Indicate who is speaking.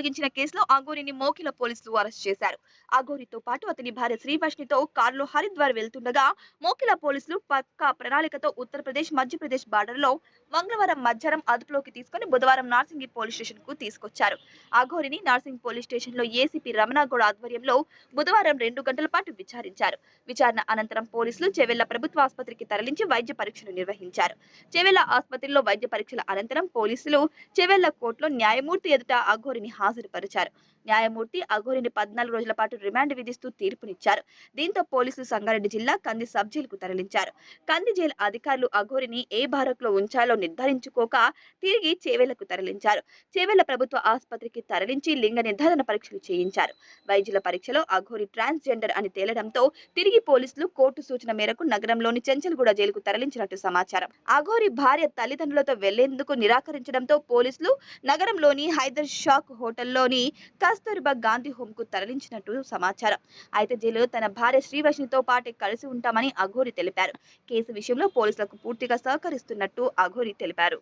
Speaker 1: అప్పగించిన కేసులో అఘోరిని మోకిల పోలీసులు అరెస్ట్ చేశారు. అఘోరితో పాటు అతని భార్య శ్రీవష్ణితో కారులో హరిద్వార్ వెళ్తుండగా మోకిల పోలీసులు పక్కా ప్రణాళికతో ఉత్తరప్రదేశ్ మధ్యప్రదేశ్ బార్డర్లో మంగళవారం మధ్యాహ్నం అదుపులోకి తీసుకుని బుధవారం నార్సింగి పోలీస్ స్టేషన్ కు తీసుకొచ్చారు. అఘోరిని నార్సింగ్ పోలీస్ స్టేషన్ లో ఏసీపీ రమణగౌడ్ ఆధ్వర్యంలో బుధవారం 2 గంటల పాటు విచారించారు. విచారణ అనంతరం పోలీసులు చెవెళ్ల ప్రభుత్వ ఆసుపత్రికి తరలించి వైద్య పరీక్షలు నిర్వహించారు. చెవెళ్ల ఆసుపత్రిలో వైద్య పరీక్షల అనంతరం పోలీసులు చెవెళ్ల కోర్టులో న్యాయమూర్తి ఎదుట అఘోరిని హాజరుపరిచారు. న్యాయమూర్తి అఘోరిని 14 రోజుల పాటు రిమాండ్ విధిస్తూ తీర్పునిచ్చారు. దీంతో పోలీసులు సంగారెడ్డి జిల్లా కంది సబ్ జైలుకు తరలించారు. కంది జైలు అధికారులు అఘోరిని ఏ భారత్ లో ఉంచాలో నిర్ధారించుకోక తిరిగి చేవెళ్లకు తరలించారు. చేవెళ్ల ప్రభుత్వ ఆసుపత్రికి తరలించి లింగ నిర్ధారణ పరీక్షలు చేయించారు. వైద్యుల పరీక్షలో అఘోరి ట్రాన్స్జెండర్ అని తేలడంతో తిరిగి పోలీసులు కోర్టు సూచన మేరకు నగరంలోని చెంచల్గూడ జైలుకు తరలించినట్టు సమాచారం. అఘోరి భార్య తల్లిదండ్రులతో వెళ్లేందుకు నిరాకరించడంతో పోలీసులు నగరంలోని హైదర్ షాక్ హోటల్లోని కస్తూర్బా గాంధీ హోమ్ కు తరలించినట్టు సమాచారం. అయితే జైలులో తన భార్య శ్రీవష్ణితో పాటు కలిసి ఉంటామని అఘోరి తెలిపారు. కేసు విషయంలో పోలీసులకు పూర్తిగా సహకరిస్తున్నట్టు అఘోరి తెలిపారు.